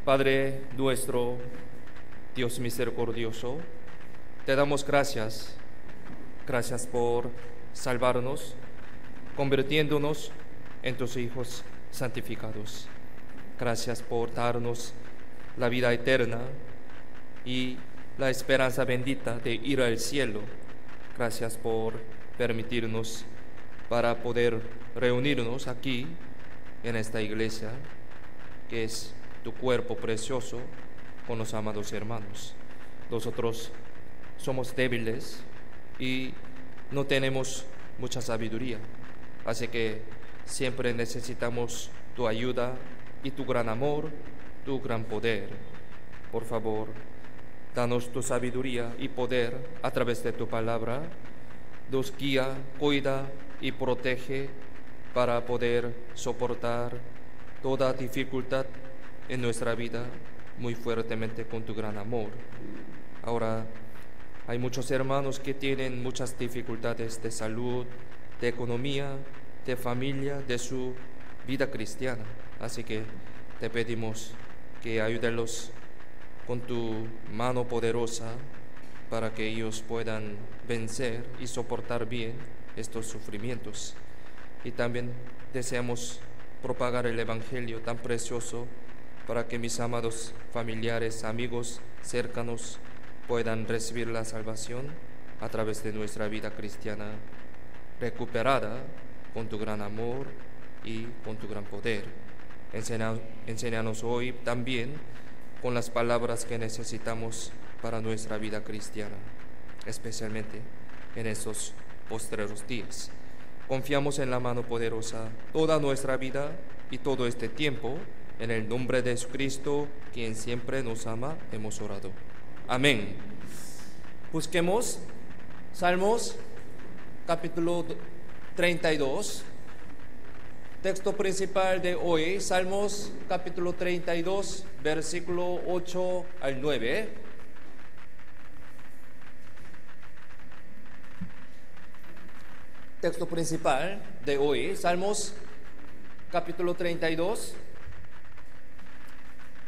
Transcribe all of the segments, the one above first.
Padre nuestro, Dios misericordioso, te damos gracias. Gracias por salvarnos, convirtiéndonos en tus hijos santificados. Gracias por darnos la vida eterna y la esperanza bendita de ir al cielo. Gracias por permitirnos para poder reunirnos aquí en esta iglesia, que es tu cuerpo precioso, con los amados hermanos. Nosotros somos débiles y no tenemos mucha sabiduría, así que siempre necesitamos tu ayuda y tu gran amor, tu gran poder. Por favor, danos tu sabiduría y poder a través de tu palabra. Nos guía, cuida y protege para poder soportar toda dificultad en nuestra vida muy fuertemente con tu gran amor. Ahora hay muchos hermanos que tienen muchas dificultades de salud, de economía, de familia, de su vida cristiana. Así que te pedimos que ayúdelos con tu mano poderosa para que ellos puedan vencer y soportar bien estos sufrimientos. Y también deseamos propagar el Evangelio tan precioso para que mis amados familiares, amigos, cercanos puedan recibir la salvación a través de nuestra vida cristiana recuperada con tu gran amor y con tu gran poder. Enséñanos hoy también con las palabras que necesitamos para nuestra vida cristiana, especialmente en estos postreros días. Confiamos en la mano poderosa toda nuestra vida y todo este tiempo. En el nombre de Jesucristo, quien siempre nos ama, hemos orado. Amén. Busquemos Salmos capítulo 32. Texto principal de hoy, Salmos capítulo 32, versículo 8 al 9. Texto principal de hoy, Salmos capítulo 32,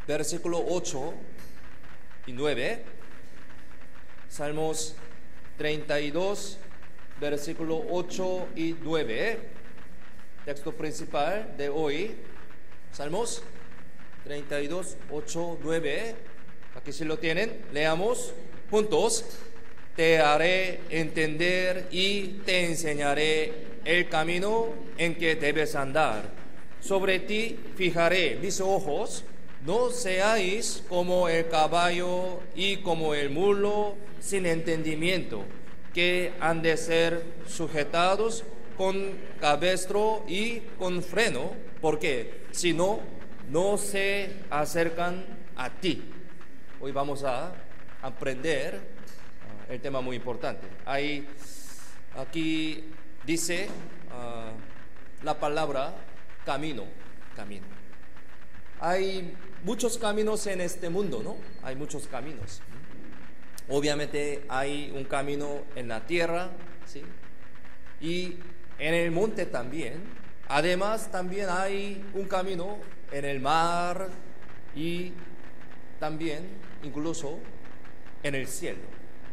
versículo 8 y 9. Salmos 32, versículo 8 y 9. Texto principal de hoy, Salmos 32, 8, 9. Aquí si lo tienen, leamos juntos. Te haré entender y te enseñaré el camino en que debes andar. Sobre ti fijaré mis ojos. No seáis como el caballo y como el mulo sin entendimiento, que han de ser sujetados con cabestro y con freno, porque si no, no se acercan a ti. Hoy vamos a aprender el tema muy importante. Aquí dice la palabra camino. Hay muchos caminos en este mundo, ¿no? Hay muchos caminos. Obviamente hay un camino en la tierra, ¿sí? Y en el monte también. Además también hay un camino en el mar y también incluso en el cielo,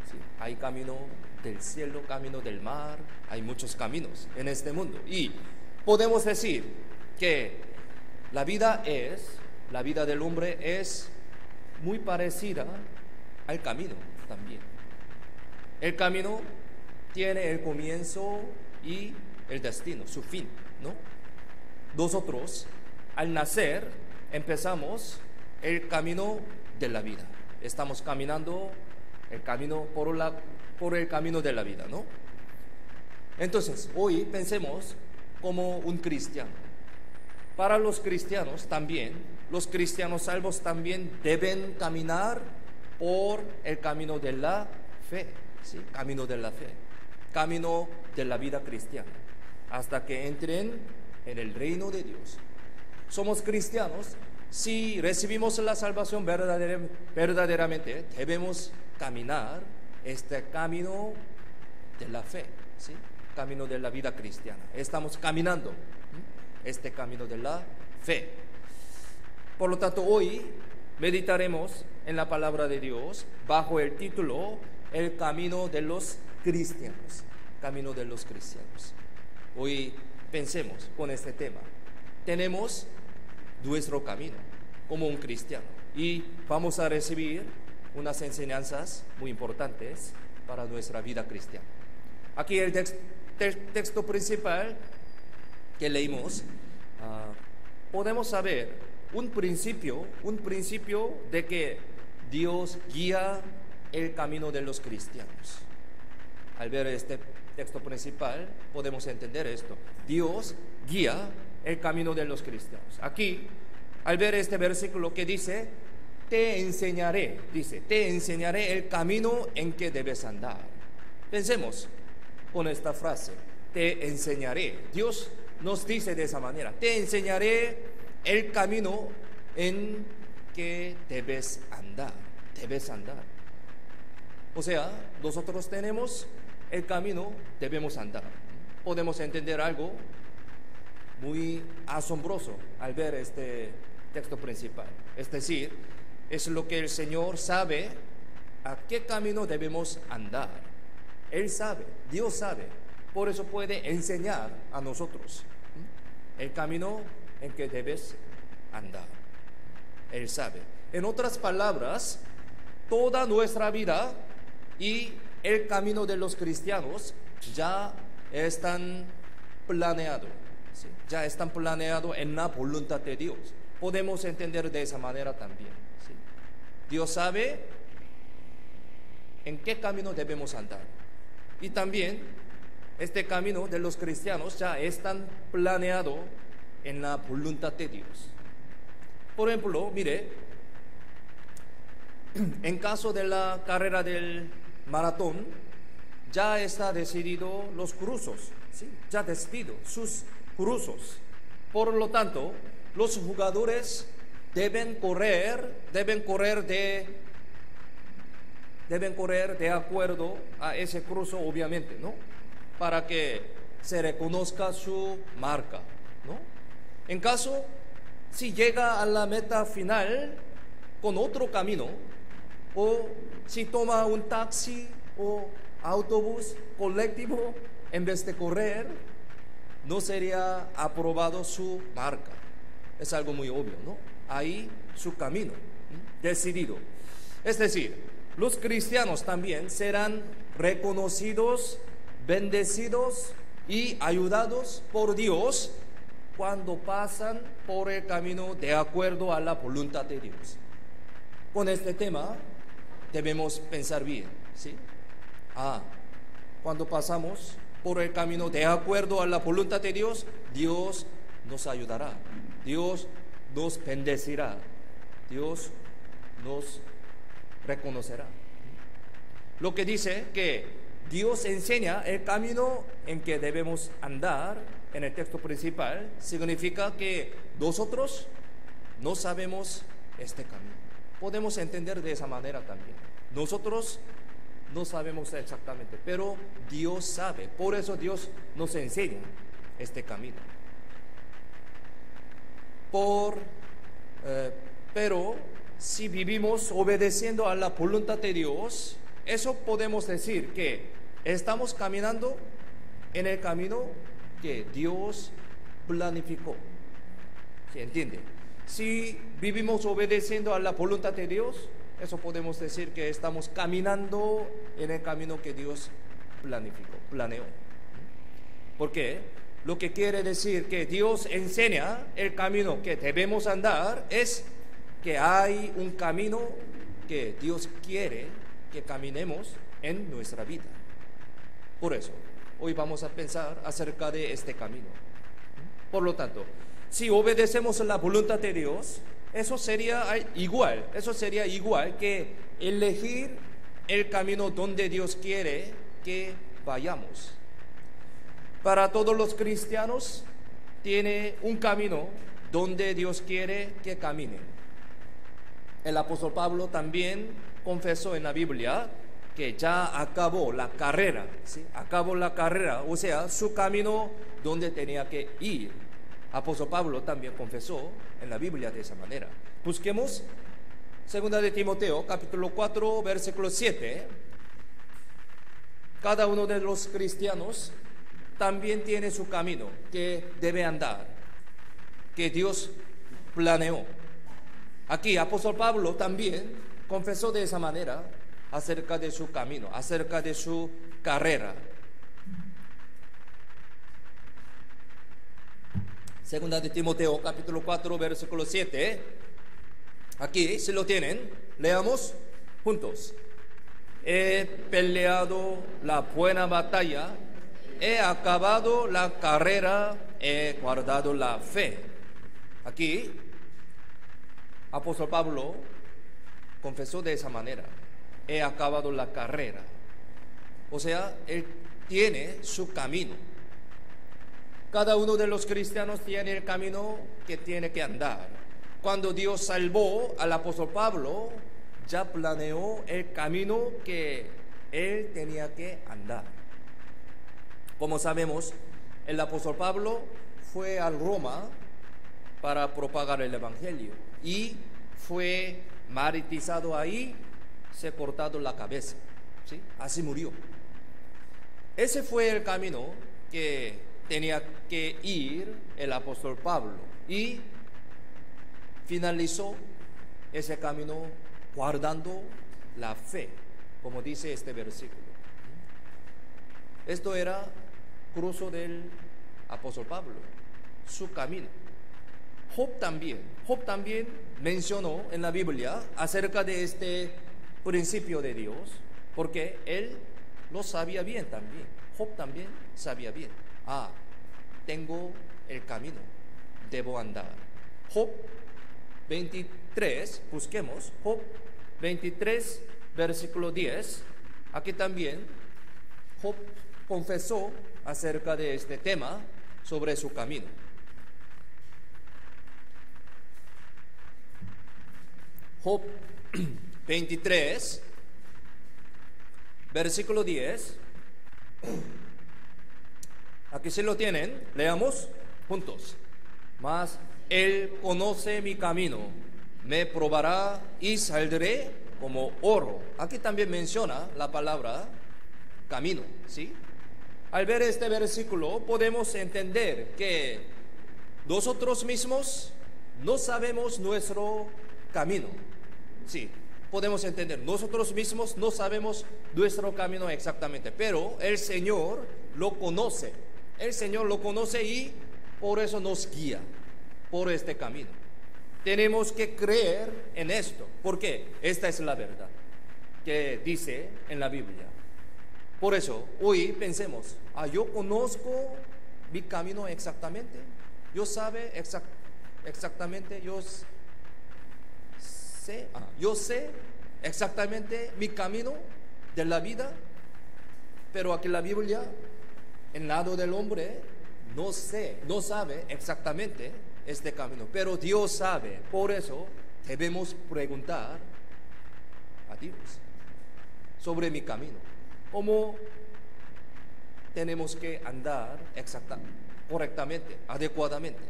¿sí? Hay camino del cielo, camino del mar, hay muchos caminos en este mundo. Y podemos decir que la vida del hombre es muy parecida al camino también. El camino tiene el comienzo y el destino, su fin, ¿no? Nosotros, al nacer, empezamos el camino de la vida. Estamos caminando el camino por el camino de la vida, ¿no? Entonces, hoy pensemos como un cristiano. Para los cristianos también, los cristianos salvos también deben caminar por el camino de la fe, ¿sí? Camino de la fe, camino de la vida cristiana, hasta que entren en el reino de Dios. Somos cristianos, si recibimos la salvación verdaderamente, debemos caminar este camino de la fe, ¿sí? Camino de la vida cristiana. Estamos caminando este camino de la fe. Por lo tanto, hoy meditaremos en la palabra de Dios bajo el título El camino de los cristianos. Camino de los cristianos. Hoy pensemos con este tema. Tenemos nuestro camino como un cristiano y vamos a recibir unas enseñanzas muy importantes para nuestra vida cristiana. Aquí el texto principal que leímos, podemos saber un principio de que Dios guía el camino de los cristianos. Al ver este texto principal podemos entender esto. Dios guía el camino de los cristianos. Aquí, al ver este versículo que dice, te enseñaré el camino en que debes andar. Pensemos con esta frase, te enseñaré. Dios nos dice de esa manera, te enseñaré el camino en que debes andar. O sea, nosotros tenemos el camino, debemos andar. Podemos entender algo muy asombroso al ver este texto principal. Es decir, es lo que el Señor sabe a qué camino debemos andar. Él sabe, Dios sabe, por eso puede enseñar a nosotros el camino en que debes andar. Él sabe. En otras palabras, toda nuestra vida y el camino de los cristianos ya están planeados, ¿sí? Ya están planeados en la voluntad de Dios. Podemos entender de esa manera también, ¿sí? Dios sabe en qué camino debemos andar. Y también este camino de los cristianos ya están planeado en la voluntad de Dios. Por ejemplo, mire, en caso de la carrera del maratón, ya está decidido los cruzos, ¿sí? Ya decidido sus cruzos. Por lo tanto, los jugadores deben correr de acuerdo a ese cruzo, obviamente, ¿no? Para que se reconozca su marca, ¿no? En caso, si llega a la meta final con otro camino, o si toma un taxi o autobús colectivo en vez de correr, no sería aprobado su marca. Es algo muy obvio, ¿no? Ahí su camino, decidido. Es decir, los cristianos también serán reconocidos, bendecidos y ayudados por Dios cuando pasan por el camino de acuerdo a la voluntad de Dios. Con este tema debemos pensar bien, ¿sí? Cuando pasamos por el camino de acuerdo a la voluntad de Dios, Dios nos ayudará, Dios nos bendecirá, Dios nos reconocerá. Lo que dice que Dios enseña el camino en que debemos andar en el texto principal, significa que nosotros no sabemos este camino. Podemos entender de esa manera también. Nosotros no sabemos exactamente, pero Dios sabe. Por eso Dios nos enseña este camino. Pero si vivimos obedeciendo a la voluntad de Dios, eso podemos decir que estamos caminando en el camino que Dios planificó. ¿Se entiende? Si vivimos obedeciendo a la voluntad de Dios, eso podemos decir que estamos caminando en el camino que Dios planeó. Porque lo que quiere decir que Dios enseña el camino que debemos andar es que hay un camino que Dios quiere que caminemos en nuestra vida. Por eso, hoy vamos a pensar acerca de este camino. Por lo tanto, si obedecemos la voluntad de Dios, eso sería igual que elegir el camino donde Dios quiere que vayamos. Para todos los cristianos tiene un camino donde Dios quiere que caminen. El apóstol Pablo también confesó en la Biblia que ya acabó la carrera, ¿sí? Acabó la carrera, o sea, su camino donde tenía que ir. Apóstol Pablo también confesó en la Biblia de esa manera. Busquemos Segunda de Timoteo, capítulo 4, versículo 7. Cada uno de los cristianos también tiene su camino que debe andar, que Dios planeó. Aquí apóstol Pablo también confesó de esa manera acerca de su camino, acerca de su carrera. Segunda de Timoteo, capítulo 4, versículo 7. Aquí, si lo tienen, leamos juntos. He peleado la buena batalla, he acabado la carrera, he guardado la fe. Aquí, apóstol Pablo confesó de esa manera: he acabado la carrera. O sea, él tiene su camino. Cada uno de los cristianos tiene el camino que tiene que andar. Cuando Dios salvó al apóstol Pablo, ya planeó el camino que él tenía que andar. Como sabemos, el apóstol Pablo fue a Roma para propagar el evangelio y fue martirizado ahí, se cortado la cabeza, ¿sí? Así murió. Ese fue el camino que tenía que ir el apóstol Pablo y finalizó ese camino guardando la fe, como dice este versículo. Esto era cruzo del apóstol Pablo, su camino. Job también mencionó en la Biblia acerca de este principio de Dios, porque él lo sabía bien también. Job también sabía bien. Tengo el camino, debo andar. Job 23, busquemos Job 23, versículo 10. Aquí también Job confesó acerca de este tema sobre su camino. Job 23, versículo 10. Aquí se lo tienen, leamos juntos. Mas Él conoce mi camino, me probará y saldré como oro. Aquí también menciona la palabra camino, ¿sí? Al ver este versículo podemos entender que nosotros mismos no sabemos nuestro camino. Sí, podemos entender, nosotros mismos no sabemos nuestro camino exactamente, pero el Señor lo conoce. El Señor lo conoce y por eso nos guía por este camino. Tenemos que creer en esto, porque esta es la verdad que dice en la Biblia. Por eso hoy pensemos, yo conozco mi camino exactamente, yo sabe exactamente, yo sé exactamente mi camino de la vida, pero aquí la Biblia, en lado del hombre, no sabe exactamente este camino, pero Dios sabe. Por eso debemos preguntar a Dios sobre mi camino, cómo tenemos que andar correctamente, adecuadamente.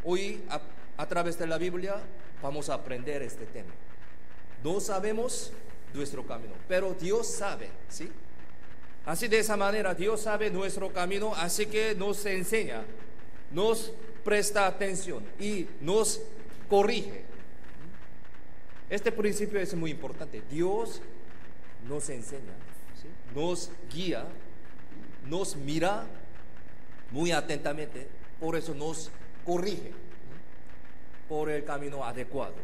Hoy a través de la Biblia vamos a aprender este tema. No sabemos nuestro camino, pero Dios sabe, ¿sí? Así, de esa manera Dios sabe nuestro camino, así que nos enseña, nos presta atención y nos corrige. Este principio es muy importante. Dios nos enseña, ¿sí? Nos guía, nos mira muy atentamente, por eso nos corrige por el camino adecuado.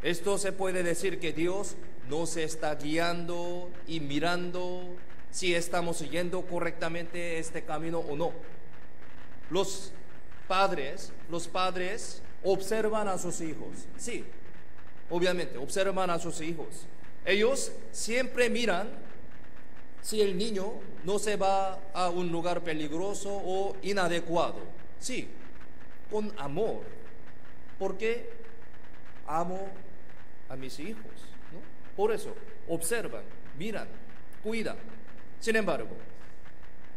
Esto se puede decir que Dios nos está guiando y mirando si estamos siguiendo correctamente este camino o no. Los padres observan a sus hijos. Sí, obviamente, observan a sus hijos. Ellos siempre miran si el niño no se va a un lugar peligroso o inadecuado. Sí, con amor, porque amo a mis hijos, ¿no? Por eso observan, miran, cuidan. Sin embargo,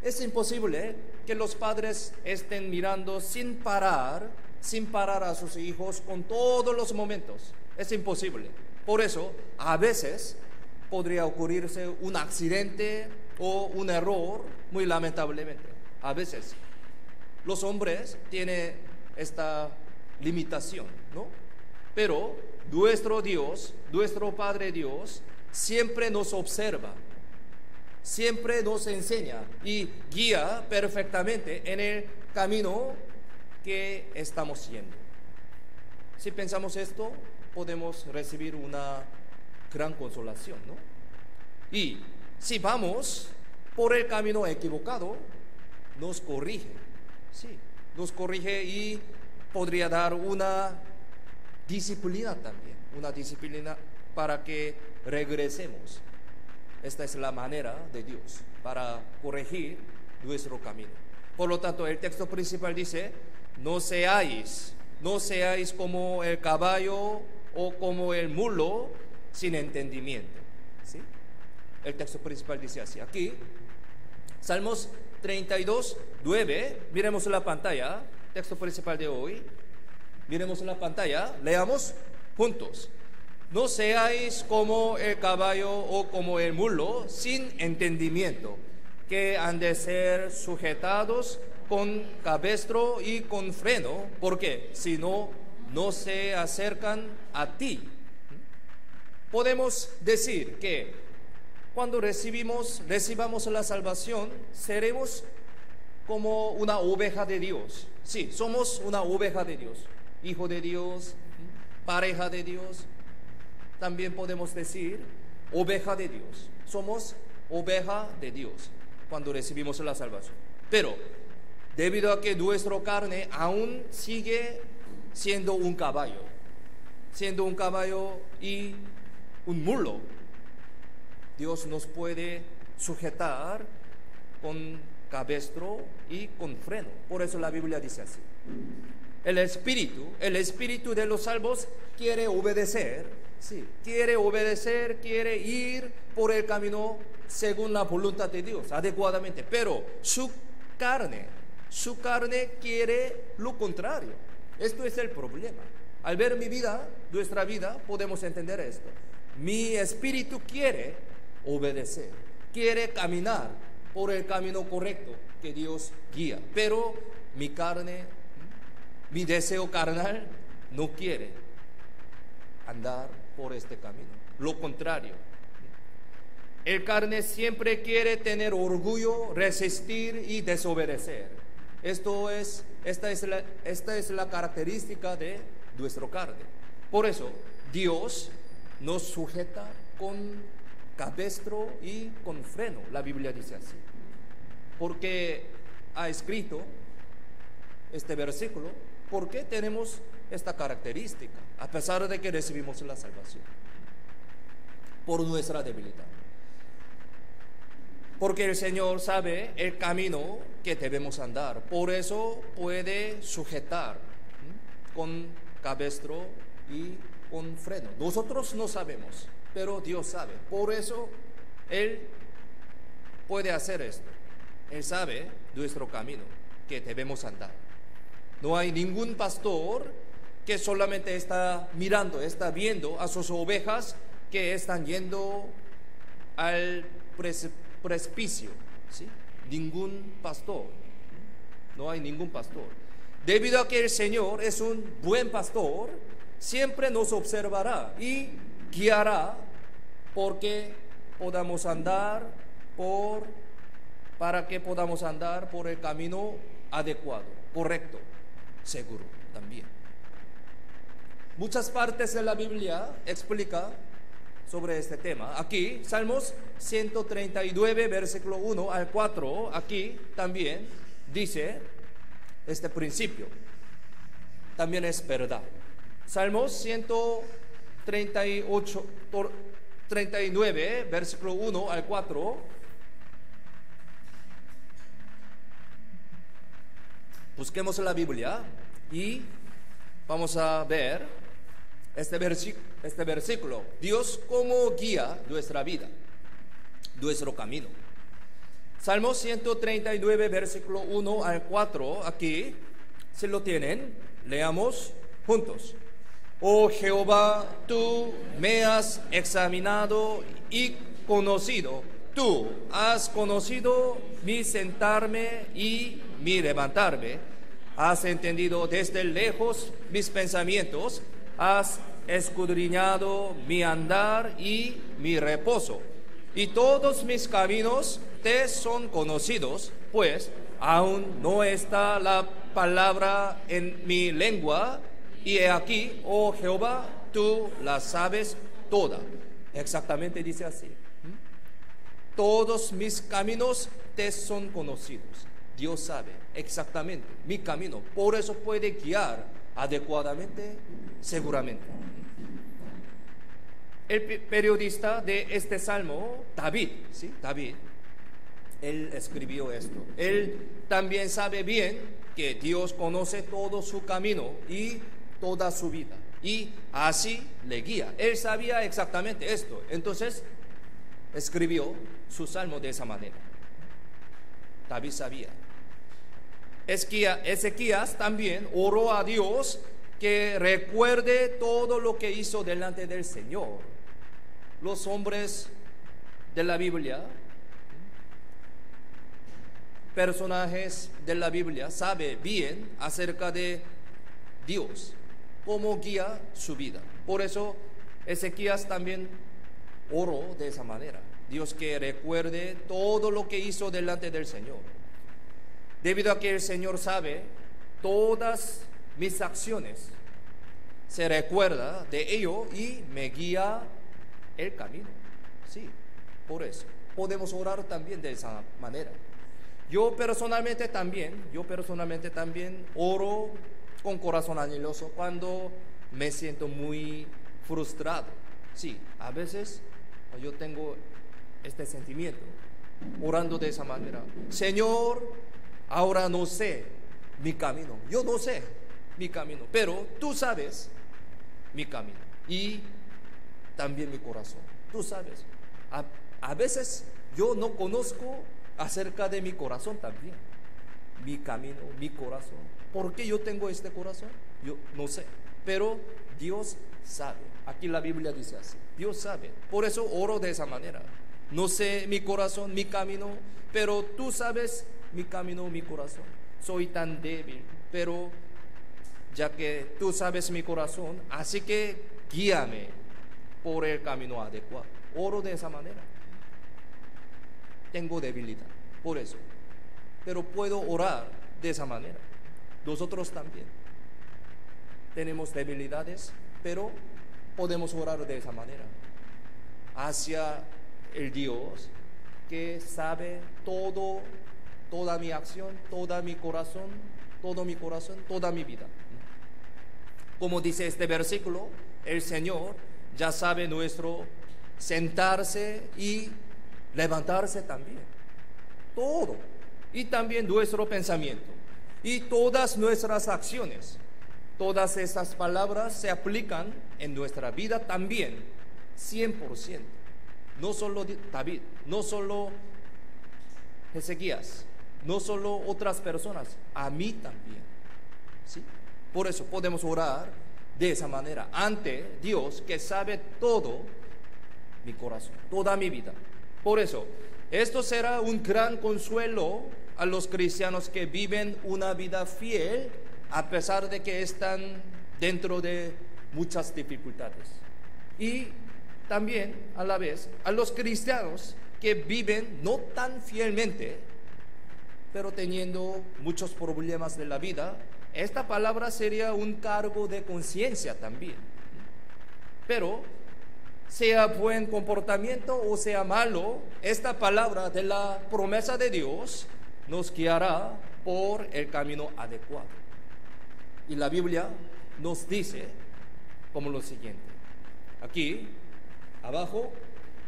es imposible que los padres estén mirando sin parar sin parar a sus hijos con todos los momentos. Es imposible. Por eso, a veces podría ocurrirse un accidente o un error, muy lamentablemente. A veces los hombres tienen esta limitación, ¿no? Pero nuestro Dios, nuestro Padre Dios, siempre nos observa, siempre nos enseña y guía perfectamente en el camino que estamos yendo. Si pensamos esto, podemos recibir una gran consolación, ¿no? Y si vamos por el camino equivocado, nos corrige, sí, nos corrige y podría dar una disciplina también, una disciplina para que regresemos. Esta es la manera de Dios para corregir nuestro camino. Por lo tanto, el texto principal dice: no seáis como el caballo o como el mulo sin entendimiento. ¿Sí? El texto principal dice así. Aquí, Salmos 32, 9, miremos la pantalla, texto principal de hoy. Miremos la pantalla, leamos juntos. No seáis como el caballo o como el mulo sin entendimiento, que han de ser sujetados con cabestro y con freno, porque si no, no se acercan a ti. Podemos decir que cuando recibamos la salvación, seremos como una oveja de Dios. Sí, somos una oveja de Dios, hijo de Dios, pareja de Dios. También podemos decir oveja de Dios. Somos oveja de Dios cuando recibimos la salvación. Pero debido a que nuestra carne aún sigue siendo un caballo y un mulo, Dios nos puede sujetar con cabestro y con freno. Por eso la Biblia dice así: el espíritu de los salvos quiere obedecer, sí, quiere ir por el camino según la voluntad de Dios, adecuadamente, pero su carne quiere lo contrario. Esto es el problema. Al ver mi vida, nuestra vida, podemos entender esto. Mi espíritu quiere obedecer, quiere caminar por el camino correcto que Dios guía, pero mi carne, mi deseo carnal no quiere andar por este camino. Lo contrario, el carne siempre quiere tener orgullo, resistir y desobedecer. Esta es la característica de nuestro carne. Por eso Dios nos sujeta con cabestro y con freno. La Biblia dice así, porque ha escrito este versículo. ¿Por qué tenemos esta característica a pesar de que recibimos la salvación? Por nuestra debilidad. Porque el Señor sabe el camino que debemos andar. Por eso puede sujetar con cabestro y con freno. Nosotros no sabemos, pero Dios sabe. Por eso Él puede hacer esto. Él sabe nuestro camino que debemos andar. No hay ningún pastor que solamente está mirando, está viendo a sus ovejas que están yendo al precipicio, ¿sí? Ningún pastor. No hay ningún pastor. Debido a que el Señor es un buen pastor, siempre nos observará y guiará para que podamos andar por el camino adecuado, correcto, seguro también. Muchas partes de la Biblia explica sobre este tema. Aquí, Salmos 139, versículo 1 al 4, aquí también dice este principio. También es verdad. Salmos 139, versículo 1 al 4. Busquemos la Biblia y vamos a ver este versículo. Dios cómo guía nuestra vida, nuestro camino. Salmos 139, versículo 1 al 4. Aquí, si lo tienen, Leamos juntos. Oh Jehová, tú me has examinado y conocido. Tú has conocido mi sentarme y mi levantarme. Has entendido desde lejos mis pensamientos. Has escudriñado mi andar y mi reposo. Y todos mis caminos te son conocidos, pues aún no está la palabra en mi lengua. Y he aquí, oh Jehová, tú la sabes toda. Exactamente dice así. Todos mis caminos te son conocidos. Dios sabe exactamente mi camino. Por eso puede guiar adecuadamente, seguramente. El periodista de este salmo, David, ¿sí? David, él escribió esto. Él también sabe bien que Dios conoce todo su camino y toda su vida, y así le guía. Él sabía exactamente esto, entonces escribió su salmo de esa manera. David sabía. Ezequías también oró a Dios que recuerde todo lo que hizo delante del Señor. Los hombres de la Biblia, personajes de la Biblia, saben bien acerca de Dios, cómo guía su vida. Por eso Ezequías también oró de esa manera. Dios que recuerde todo lo que hizo delante del Señor. Debido a que el Señor sabe todas mis acciones, se recuerda de ello y me guía el camino. Sí, por eso podemos orar también de esa manera. Yo personalmente también oro con corazón anheloso cuando me siento muy frustrado. Sí, a veces yo tengo este sentimiento, orando de esa manera. Señor, ahora no sé mi camino. Yo no sé mi camino, pero tú sabes mi camino y también mi corazón. Tú sabes. A veces yo no conozco acerca de mi corazón también. Mi camino, mi corazón. ¿Por qué yo tengo este corazón? Yo no sé. Pero Dios sabe. Aquí la Biblia dice así. Dios sabe. Por eso oro de esa manera. No sé mi corazón, mi camino, pero tú sabes mi camino, mi corazón. Soy tan débil, pero ya que tú sabes mi corazón, así que guíame por el camino adecuado. Oro de esa manera. Tengo debilidad, por eso. Pero puedo orar de esa manera. Nosotros también tenemos debilidades, pero podemos orar de esa manera. Hacia el Dios que sabe todo, toda mi acción, todo mi corazón, toda mi vida. Como dice este versículo, el Señor ya sabe nuestro sentarse y levantarse también. Todo. Y también nuestro pensamiento. Y todas nuestras acciones. Todas estas palabras se aplican en nuestra vida también, 100%. No solo David, no solo Ezequías, no solo otras personas, a mí también. ¿Sí? Por eso podemos orar de esa manera ante Dios que sabe todo mi corazón, toda mi vida. Por eso, esto será un gran consuelo a los cristianos que viven una vida fiel a pesar de que están dentro de muchas dificultades. Y también a la vez a los cristianos que viven no tan fielmente, pero teniendo muchos problemas de la vida. Esta palabra sería un cargo de conciencia también. Pero sea buen comportamiento o sea malo, esta palabra de la promesa de Dios nos guiará por el camino adecuado. Y la Biblia nos dice como lo siguiente. Aquí abajo,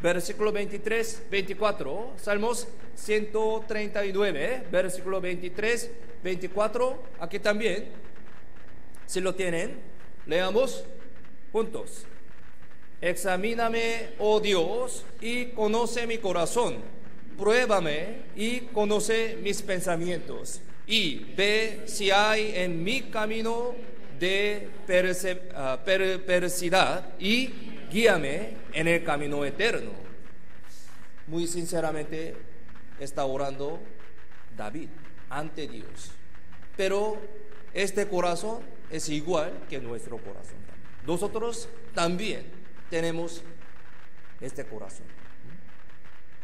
versículo 23, 24, Salmos 139, versículo 23, 24, aquí también, si lo tienen, leamos juntos. Examíname, oh Dios, y conoce mi corazón, pruébame y conoce mis pensamientos, y ve si hay en mi camino de perversidad y guíame en el camino eterno. Muy sinceramente está orando David ante Dios. Pero este corazón es igual que nuestro corazón. Nosotros también tenemos este corazón.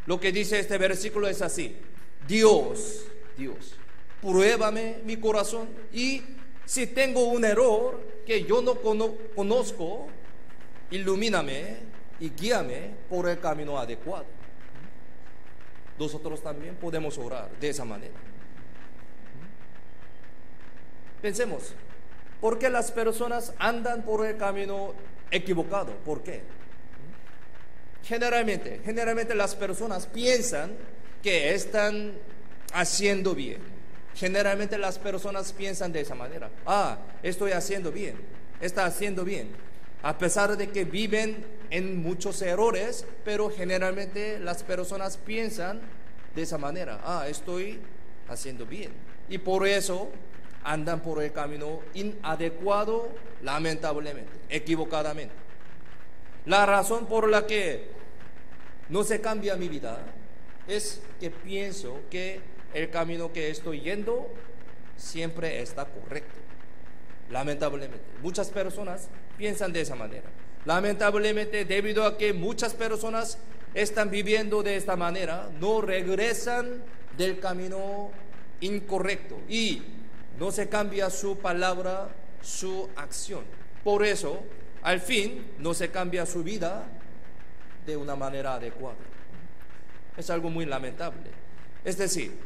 Lo que dice este versículo es así: Dios, pruébame mi corazón, y si tengo un error que yo no conozco, ilumíname y guíame por el camino adecuado. Nosotros también podemos orar de esa manera. Pensemos, ¿por qué las personas andan por el camino equivocado? ¿Por qué? Generalmente las personas piensan que están haciendo bien. Generalmente las personas piensan de esa manera: estoy haciendo bien, está haciendo bien, a pesar de que viven en muchos errores, pero generalmente las personas piensan de esa manera: estoy haciendo bien, y por eso andan por el camino inadecuado, lamentablemente, equivocadamente. La razón por la que no se cambia mi vida es que pienso que el camino que estoy yendo siempre está correcto. Lamentablemente, muchas personas piensan de esa manera. Lamentablemente, debido a que muchas personas están viviendo de esta manera, no regresan del camino incorrecto y no se cambia su palabra, su acción. Por eso, al fin, no se cambia su vida de una manera adecuada. Es algo muy lamentable. Es decir,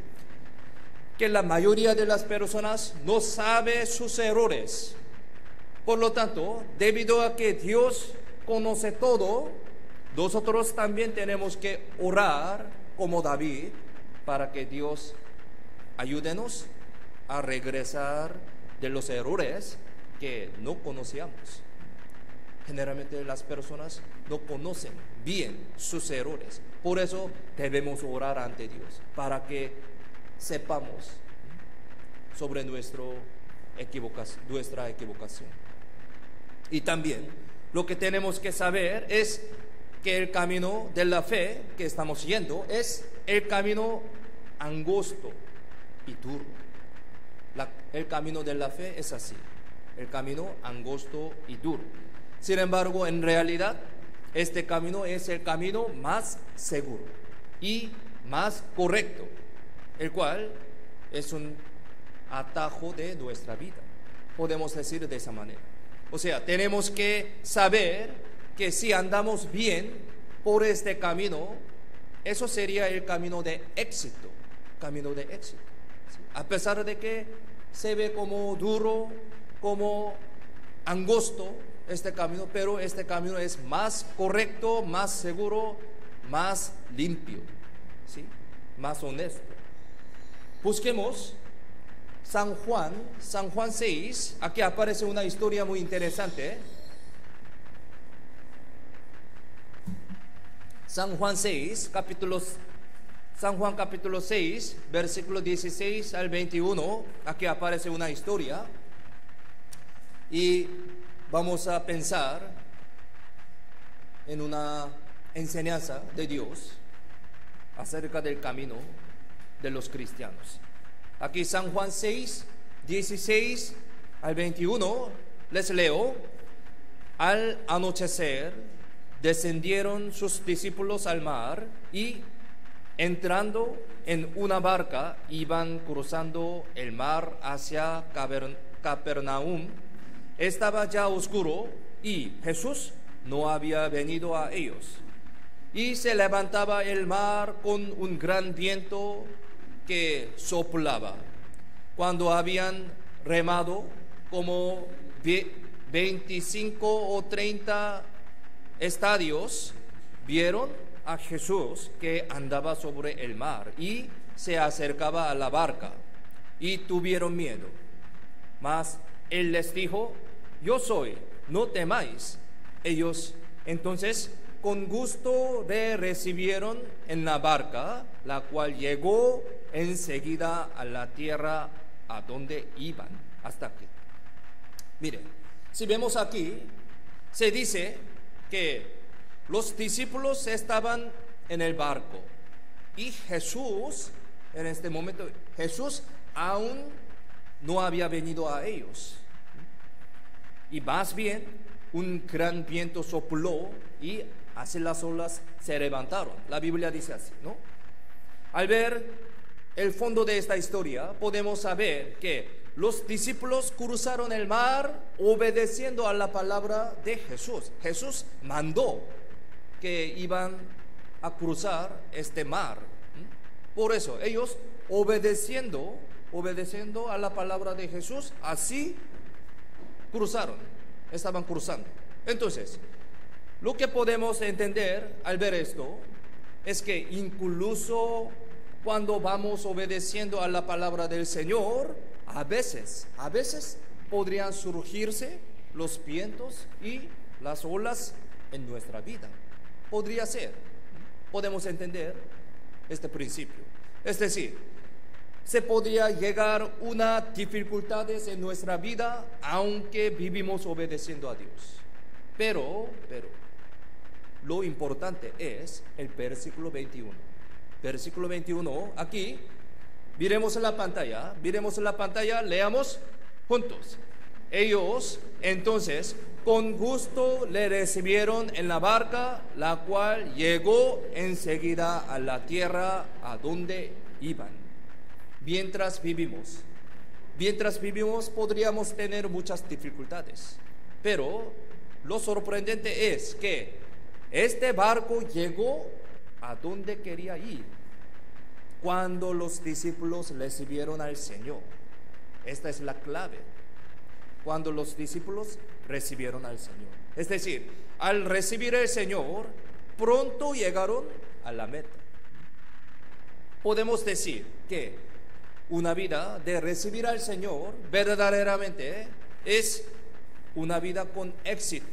que la mayoría de las personas no sabe sus errores. Por lo tanto, debido a que Dios conoce todo, nosotros también tenemos que orar como David para que Dios ayúdenos a regresar de los errores que no conocíamos. Generalmente las personas no conocen bien sus errores. Por eso debemos orar ante Dios, para que sepamos sobre nuestra equivocación. Y también lo que tenemos que saber es que el camino de la fe que estamos yendo es el camino angosto y duro. El camino de la fe es así, el camino angosto y duro. Sin embargo, en realidad, este camino es el camino más seguro y más correcto, el cual es un atajo de nuestra vida, podemos decir de esa manera. O sea, tenemos que saber que si andamos bien por este camino, eso sería el camino de éxito, ¿sí? A pesar de que se ve como duro, como angosto este camino, pero este camino es más correcto, más seguro, más limpio, ¿sí? Más honesto. Busquemos San Juan 6. Aquí aparece una historia muy interesante. San Juan capítulo 6, versículo 16 al 21. Aquí aparece una historia y vamos a pensar en una enseñanza de Dios acerca del camino de los cristianos. Aquí San Juan 6, 16 al 21, les leo: Al anochecer descendieron sus discípulos al mar y, entrando en una barca, iban cruzando el mar hacia Capernaum. Estaba ya oscuro y Jesús no había venido a ellos. Y se levantaba el mar con un gran viento que soplaba. Cuando habían remado como 25 o 30 estadios, vieron a Jesús que andaba sobre el mar y se acercaba a la barca, y tuvieron miedo. Mas él les dijo: Yo soy, no temáis. Ellos entonces con gusto le recibieron en la barca, la cual llegó enseguida a la tierra a donde iban. Hasta aquí. Mire, si vemos aquí, se dice que los discípulos estaban en el barco y Jesús, en este momento, Jesús aún no había venido a ellos. Y más bien, un gran viento sopló y así las olas se levantaron. La Biblia dice así, ¿no? Al ver el fondo de esta historia, podemos saber que los discípulos cruzaron el mar obedeciendo a la palabra de Jesús. Jesús mandó que iban a cruzar este mar. Por eso, ellos obedeciendo a la palabra de Jesús, así cruzaron, estaban cruzando. Entonces, lo que podemos entender al ver esto es que incluso cuando vamos obedeciendo a la palabra del Señor, a veces podrían surgirse los vientos y las olas en nuestra vida. Podría ser. Podemos entender este principio. Es decir, se podría llegar unas dificultades en nuestra vida aunque vivimos obedeciendo a Dios. Pero lo importante es el versículo 21. Versículo 21, aquí, miremos en la pantalla, leamos juntos. Ellos, entonces, con gusto le recibieron en la barca, la cual llegó enseguida a la tierra a donde iban. Mientras vivimos podríamos tener muchas dificultades, pero lo sorprendente es que este barco llegó a donde quería ir cuando los discípulos recibieron al Señor. Esta es la clave. Cuando los discípulos recibieron al Señor, es decir, al recibir al Señor, pronto llegaron a la meta. Podemos decir que una vida de recibir al Señor verdaderamente es una vida con éxito.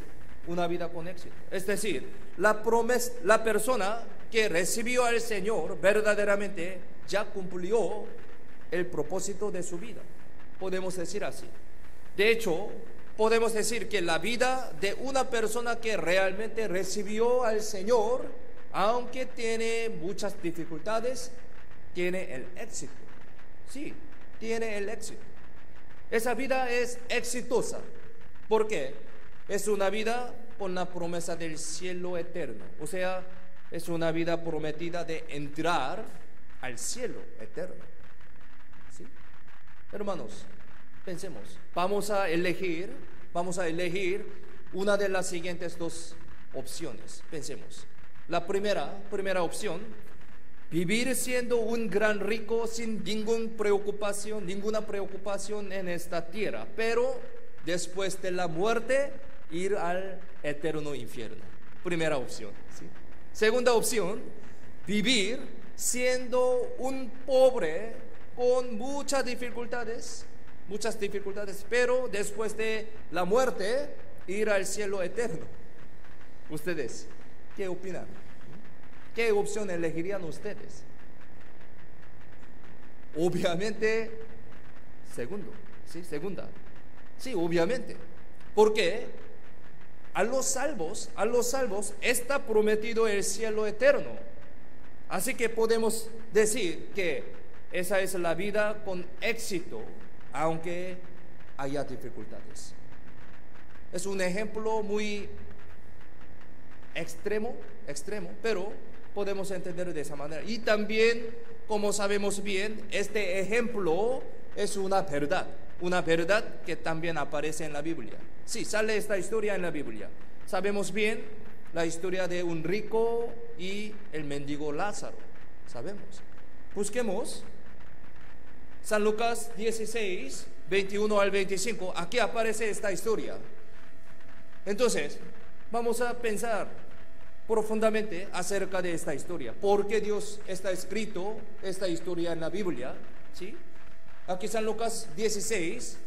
Es decir, la persona que recibió al Señor verdaderamente ya cumplió el propósito de su vida. Podemos decir así. De hecho, podemos decir que la vida de una persona que realmente recibió al Señor, aunque tiene muchas dificultades, tiene el éxito. Sí, tiene el éxito. Esa vida es exitosa. ¿Por qué? Es una vida con la promesa del cielo eterno. O sea, es una vida prometida de entrar al cielo eterno. ¿Sí? Hermanos, pensemos. Vamos a elegir una de las siguientes dos opciones. Pensemos. La primera opción: vivir siendo un gran rico sin ninguna preocupación en esta tierra, pero después de la muerte ir al eterno infierno. Primera opción, ¿sí? Segunda opción: vivir siendo un pobre con muchas dificultades, pero después de la muerte ir al cielo eterno. ¿Ustedes qué opinan? ¿Qué opción elegirían ustedes? Obviamente, segunda. Sí, obviamente. Porque a los salvos está prometido el cielo eterno. Así que podemos decir que esa es la vida con éxito, aunque haya dificultades. Es un ejemplo muy extremo, pero podemos entender de esa manera. Y también, como sabemos bien, este ejemplo es una verdad que también aparece en la Biblia. Sí, sale esta historia en la Biblia. Sabemos bien la historia de un rico y el mendigo Lázaro. Sabemos. Busquemos San Lucas 16, 21 al 25. Aquí aparece esta historia. Entonces, vamos a pensar profundamente acerca de esta historia. ¿Por qué Dios está escrito esta historia en la Biblia? ¿Sí? Aquí San Lucas 16,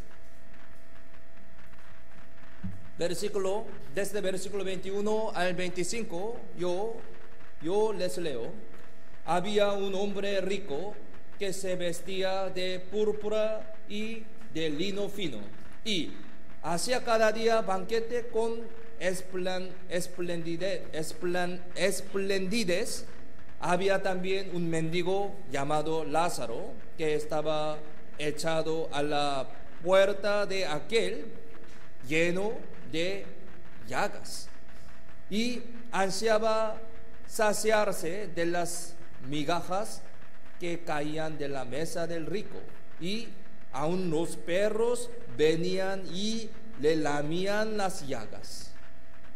desde versículo 21 al 25, yo les leo. Había un hombre rico que se vestía de púrpura y de lino fino y hacía cada día banquete con esplendidez. Había también un mendigo llamado Lázaro que estaba echado a la puerta de aquel, lleno de llagas, y ansiaba saciarse de las migajas que caían de la mesa del rico, y aun los perros venían y le lamían las llagas.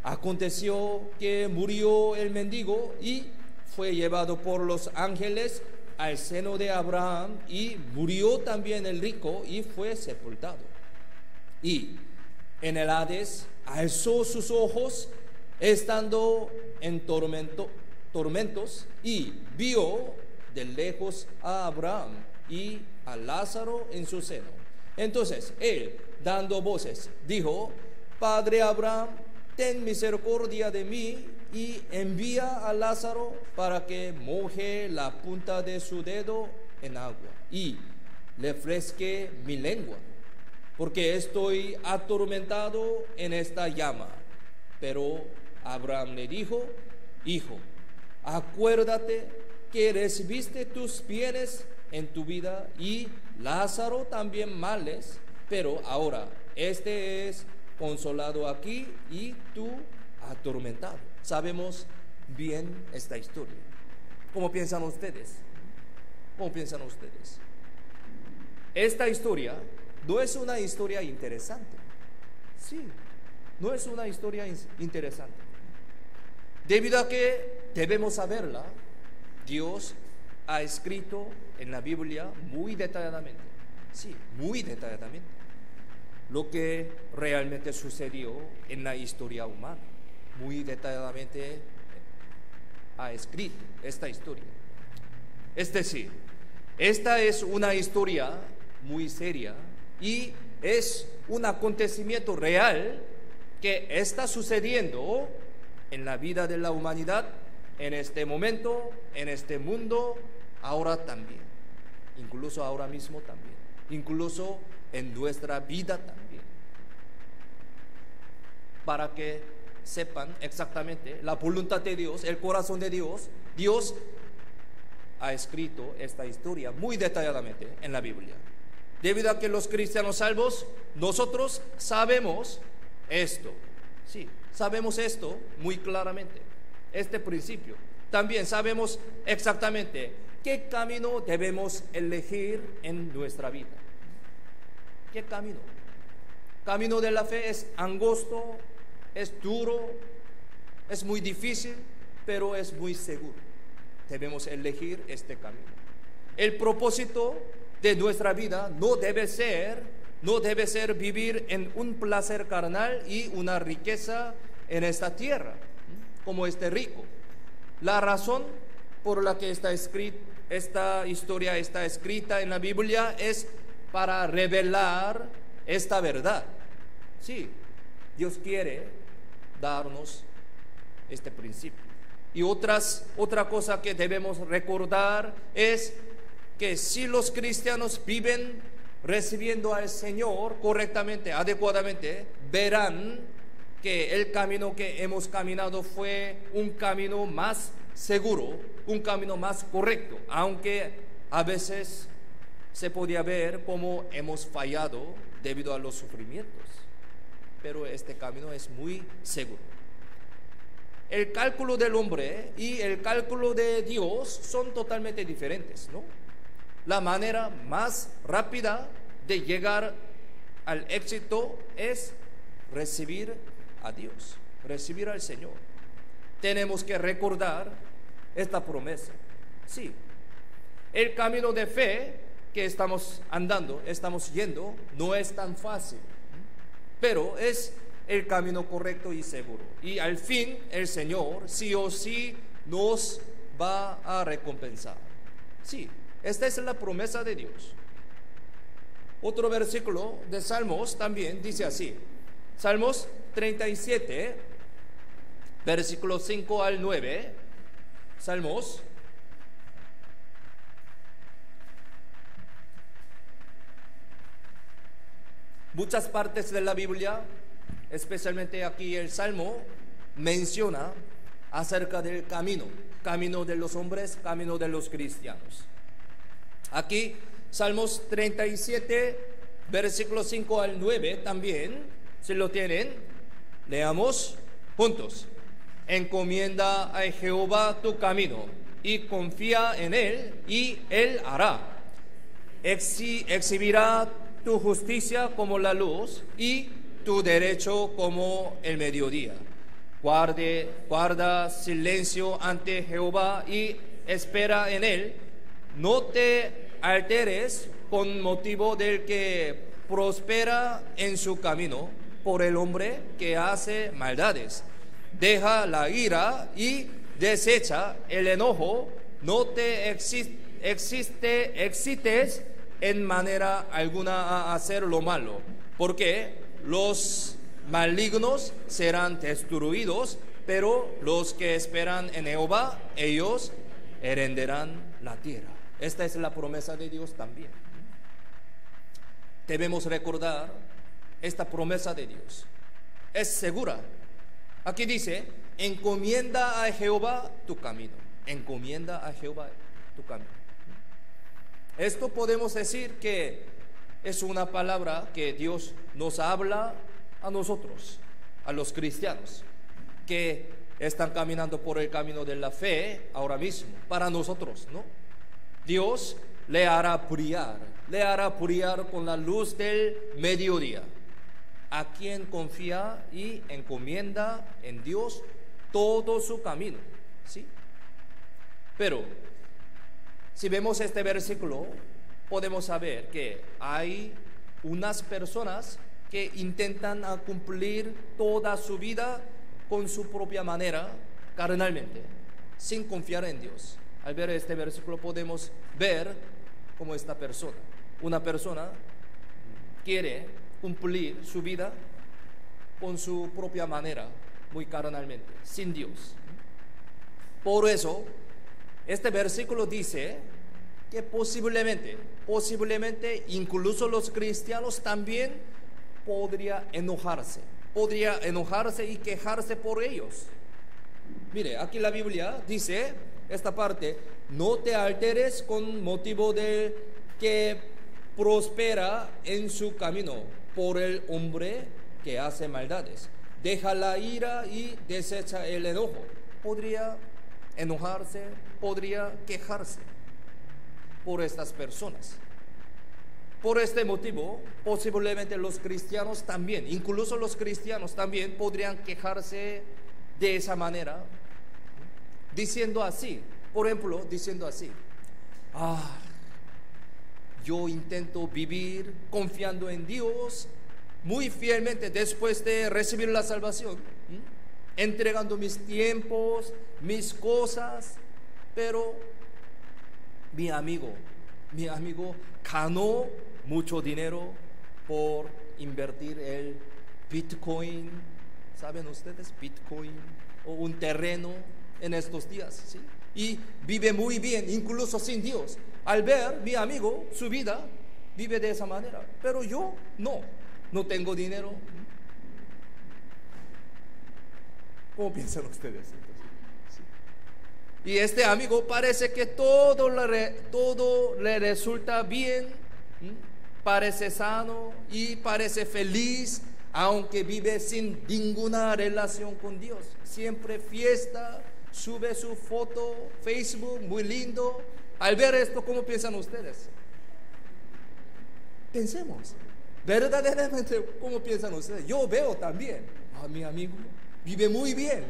Aconteció que murió el mendigo y fue llevado por los ángeles al seno de Abraham, y murió también el rico y fue sepultado. Y en el Hades alzó sus ojos estando en tormentos, y vio de lejos a Abraham y a Lázaro en su seno. Entonces él, dando voces, dijo: Padre Abraham, ten misericordia de mí y envía a Lázaro para que moje la punta de su dedo en agua y le fresque mi lengua, porque estoy atormentado en esta llama. Pero Abraham le dijo: Hijo, acuérdate que recibiste tus bienes en tu vida y Lázaro también males, pero ahora este es consolado aquí y tú atormentado. Sabemos bien esta historia. ¿Cómo piensan ustedes? ¿Cómo piensan ustedes? Esta historia no es una historia interesante. Sí, no es una historia interesante. Debido a que debemos saberla, Dios ha escrito en la Biblia muy detalladamente, sí, muy detalladamente, lo que realmente sucedió en la historia humana. Muy detalladamente ha escrito esta historia. Es decir, esta es una historia muy seria y es un acontecimiento real que está sucediendo en la vida de la humanidad, en este momento, en este mundo, ahora también, incluso ahora mismo también, incluso en nuestra vida también. Para que sepan exactamente la voluntad de Dios, el corazón de Dios, Dios ha escrito esta historia muy detalladamente en la Biblia. Debido a que los cristianos salvos, nosotros sabemos esto, sí, sabemos esto muy claramente, este principio. También sabemos exactamente qué camino debemos elegir en nuestra vida. ¿Qué camino? Camino de la fe es angosto, es duro, es muy difícil, pero es muy seguro. Debemos elegir este camino. El propósito de nuestra vida no debe ser vivir en un placer carnal y una riqueza en esta tierra, como este rico. La razón por la que esta historia está escrita en la Biblia es para revelar esta verdad. Sí, Dios quiere darnos este principio. Y otra cosa que debemos recordar es que si los cristianos viven recibiendo al Señor correctamente, adecuadamente, verán que el camino que hemos caminado fue un camino más seguro, un camino más correcto, aunque a veces se podía ver cómo hemos fallado debido a los sufrimientos, pero este camino es muy seguro. El cálculo del hombre y el cálculo de Dios son totalmente diferentes, ¿no? La manera más rápida de llegar al éxito es recibir a Dios, recibir al Señor. Tenemos que recordar esta promesa. Sí, el camino de fe que estamos andando, estamos yendo, no es tan fácil, pero es el camino correcto y seguro. Y al fin el Señor sí o sí nos va a recompensar. Sí, esta es la promesa de Dios. Otro versículo de Salmos también dice así. Salmos 37, versículos 5 al 9. Salmos 37, Muchas partes de la Biblia, especialmente aquí el Salmo, menciona acerca del camino de los hombres, camino de los cristianos. Aquí, Salmos 37, versículos 5 al 9 también, si lo tienen, leamos juntos. Encomienda a Jehová tu camino y confía en Él, y Él hará. Exhibirá tu justicia como la luz y tu derecho como el mediodía. Guarda silencio ante Jehová y espera en Él. No te alteres con motivo del que prospera en su camino, por el hombre que hace maldades. Deja la ira y desecha el enojo. No te excites en manera alguna a hacer lo malo, porque los malignos serán destruidos, pero los que esperan en Jehová, ellos heredarán la tierra. Esta es la promesa de Dios también. Debemos recordar esta promesa de Dios. Es segura. Aquí dice, encomienda a Jehová tu camino. Encomienda a Jehová tu camino. Esto podemos decir que es una palabra que Dios nos habla a nosotros, a los cristianos, que están caminando por el camino de la fe ahora mismo, para nosotros, ¿no? Dios le hará brillar con la luz del mediodía. A quien confía y encomienda en Dios todo su camino, ¿sí? Pero si vemos este versículo, podemos saber que hay unas personas que intentan cumplir toda su vida con su propia manera, carnalmente, sin confiar en Dios. Al ver este versículo podemos ver cómo esta persona, una persona quiere cumplir su vida con su propia manera, muy carnalmente, sin Dios. Por eso, este versículo dice que posiblemente, incluso los cristianos también podría enojarse y quejarse por ellos. Mire, aquí la Biblia dice esta parte: no te alteres con motivo de que prospera en su camino, por el hombre que hace maldades. Deja la ira y desecha el enojo. Podría enojarse, podría quejarse por estas personas. Por este motivo, posiblemente los cristianos también, incluso los cristianos también podrían quejarse de esa manera, diciendo así, por ejemplo, diciendo así: yo intento vivir confiando en Dios muy fielmente después de recibir la salvación, entregando mis tiempos, mis cosas, pero mi amigo ganó mucho dinero por invertir el Bitcoin. ¿Saben ustedes? Bitcoin, o un terreno en estos días, ¿sí? Y vive muy bien, incluso sin Dios. Al ver mi amigo, su vida, vive de esa manera, pero yo no tengo dinero. ¿Cómo piensan ustedes? ¿Sí? Y este amigo parece que todo le resulta bien, parece sano y parece feliz, aunque vive sin ninguna relación con Dios. Siempre fiesta, sube su foto, Facebook, muy lindo. Al ver esto, ¿cómo piensan ustedes? Pensemos, verdaderamente, ¿cómo piensan ustedes? Yo veo también, mi amigo vive muy bien.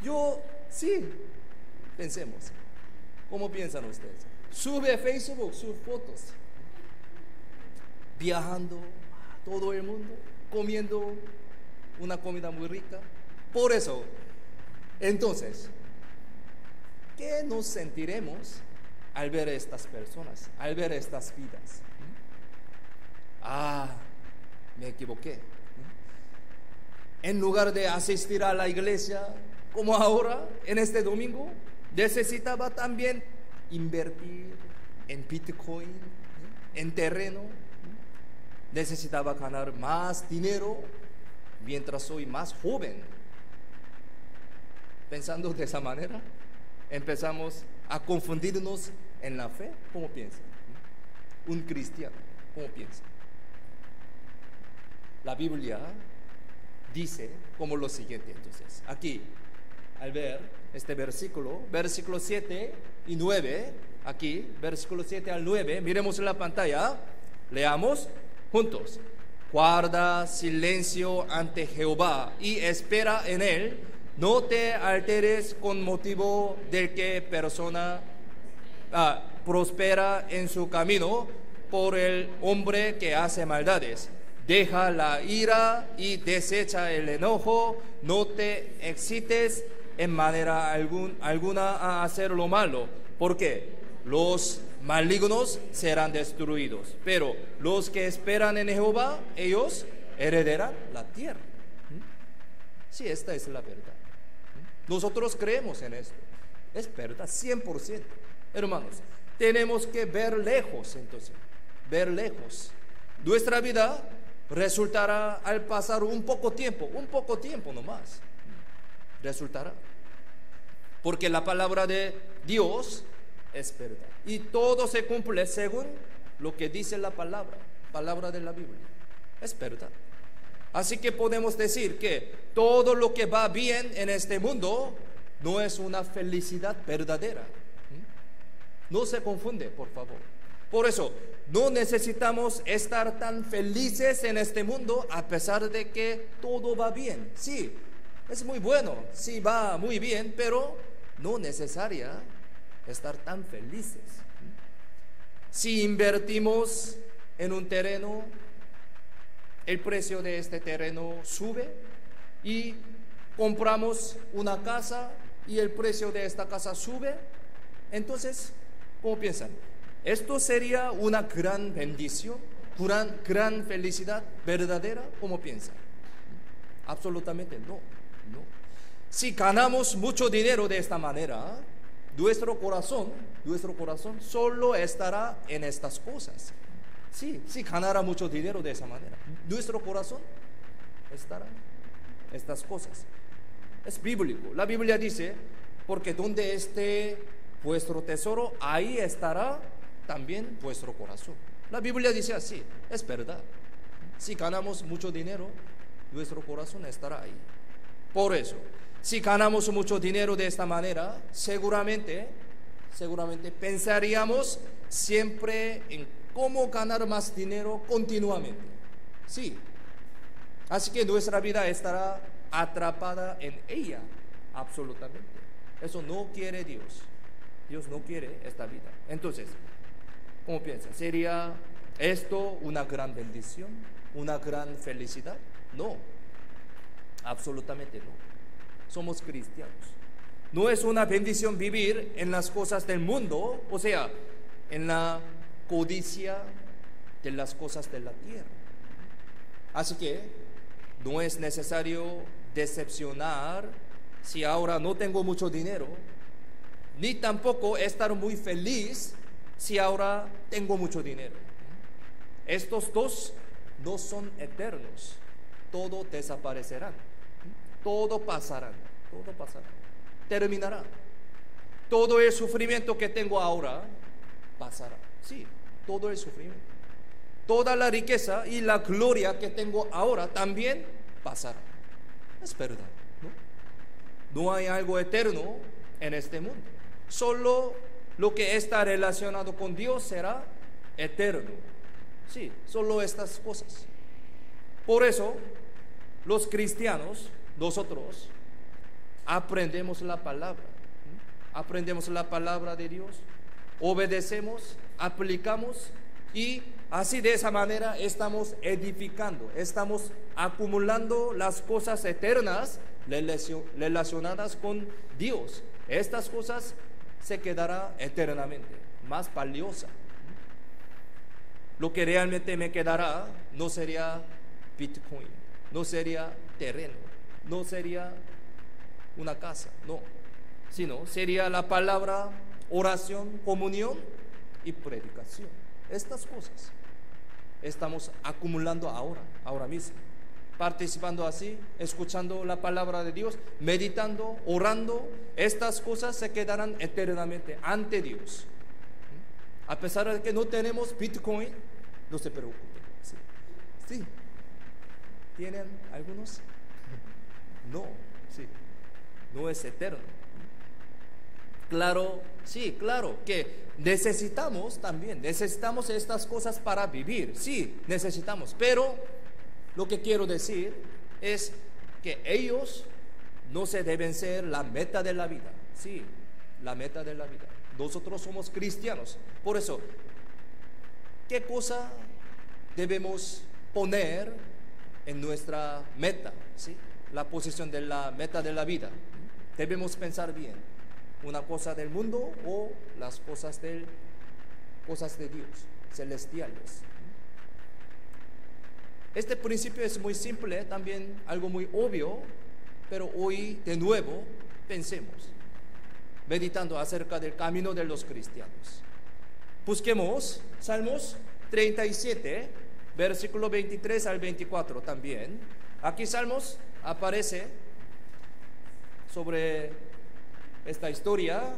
Yo, sí. Pensemos, ¿cómo piensan ustedes? Sube a Facebook sus fotos, viajando a todo el mundo, comiendo una comida muy rica. Por eso, entonces, ¿qué nos sentiremos al ver estas personas, al ver estas vidas? Me equivoqué. En lugar de asistir a la iglesia como ahora, en este domingo, necesitaba también invertir en Bitcoin, en terreno. necesitaba ganar más dinero mientras soy más joven. Pensando de esa manera, empezamos a confundirnos en la fe. ¿Cómo piensa? Un cristiano, ¿cómo piensa? La Biblia dice como lo siguiente, entonces, aquí, al ver este versículo 7 y 9, aquí, versículo 7 al 9, miremos en la pantalla, leamos juntos. Guarda silencio ante Jehová y espera en él, no te alteres con motivo del que persona prospera en su camino por el hombre que hace maldades. Deja la ira y desecha el enojo, no te excites en manera alguna a hacer lo malo, porque los malignos serán destruidos, pero los que esperan en Jehová, ellos heredarán la tierra. Sí, esta es la verdad. Nosotros creemos en esto. Es verdad, 100%. Hermanos, tenemos que ver lejos, entonces, ver lejos. Nuestra vida resultará al pasar un poco tiempo nomás. Resultará. Porque la palabra de Dios es verdad. Y todo se cumple según lo que dice la palabra de la Biblia. Es verdad. Así que podemos decir que todo lo que va bien en este mundo no es una felicidad verdadera. No se confunde, por favor. Por eso, no necesitamos estar tan felices en este mundo a pesar de que todo va bien. Sí, es muy bueno, sí va muy bien, pero no necesaria estar tan felices. Si invertimos en un terreno, el precio de este terreno sube, y compramos una casa y el precio de esta casa sube, entonces, ¿cómo piensan? ¿Esto sería una gran bendición, gran felicidad verdadera? ¿Cómo piensan? Absolutamente no. Si ganamos mucho dinero de esta manera, nuestro corazón solo estará en estas cosas. Sí, si ganara mucho dinero de esa manera, nuestro corazón estará en estas cosas. Es bíblico. La Biblia dice, porque donde esté vuestro tesoro, ahí estará también vuestro corazón. La Biblia dice así, es verdad. Si ganamos mucho dinero, nuestro corazón estará ahí. Por eso, si ganamos mucho dinero de esta manera, seguramente pensaríamos siempre en cómo ganar más dinero continuamente. Sí. Así que nuestra vida estará atrapada en ella, absolutamente. Eso no quiere Dios. Dios no quiere esta vida. Entonces, ¿cómo piensa? ¿Sería esto una gran bendición? ¿Una gran felicidad? No, absolutamente no. Somos cristianos. No es una bendición vivir en las cosas del mundo, o sea, en la codicia de las cosas de la tierra. Así que no es necesario decepcionar si ahora no tengo mucho dinero, ni tampoco estar muy feliz si ahora tengo mucho dinero. Estos dos no son eternos. Todo desaparecerá, todo pasará, terminará. Todo el sufrimiento que tengo ahora pasará. Sí, todo el sufrimiento. Toda la riqueza y la gloria que tengo ahora también pasará. Es verdad, ¿no? No hay algo eterno en este mundo. Solo lo que está relacionado con Dios será eterno. Sí, solo estas cosas. Por eso, los cristianos, nosotros, aprendemos la palabra. Aprendemos la palabra de Dios, obedecemos, aplicamos, y así de esa manera estamos edificando, estamos acumulando las cosas eternas relacionadas con Dios. Estas cosas se quedarán eternamente, más valiosa. Lo que realmente me quedará no sería Bitcoin, no sería terreno, no sería una casa, no, sino sería la palabra, oración, comunión y predicación. Estas cosas. estamos acumulando ahora mismo. Participando así, escuchando la palabra de Dios, meditando, orando, estas cosas se quedarán eternamente ante Dios. A pesar de que no tenemos Bitcoin, no se preocupen. Sí. ¿Tienen algunos? No, sí. No es eterno. Claro, sí, claro que necesitamos estas cosas para vivir. Sí, necesitamos, pero lo que quiero decir es que ellos no se deben ser la meta de la vida. Sí, la meta de la vida. Nosotros somos cristianos. Por eso, ¿qué cosa debemos poner en nuestra meta? ¿Sí? La posición de la meta de la vida. Debemos pensar bien. Una cosa del mundo o las cosas de Dios, celestiales. Este principio es muy simple, también algo muy obvio, pero hoy de nuevo pensemos, meditando acerca del camino de los cristianos. Busquemos Salmos 37, versículo 23 al 24 también. Aquí Salmos aparece sobre esta historia,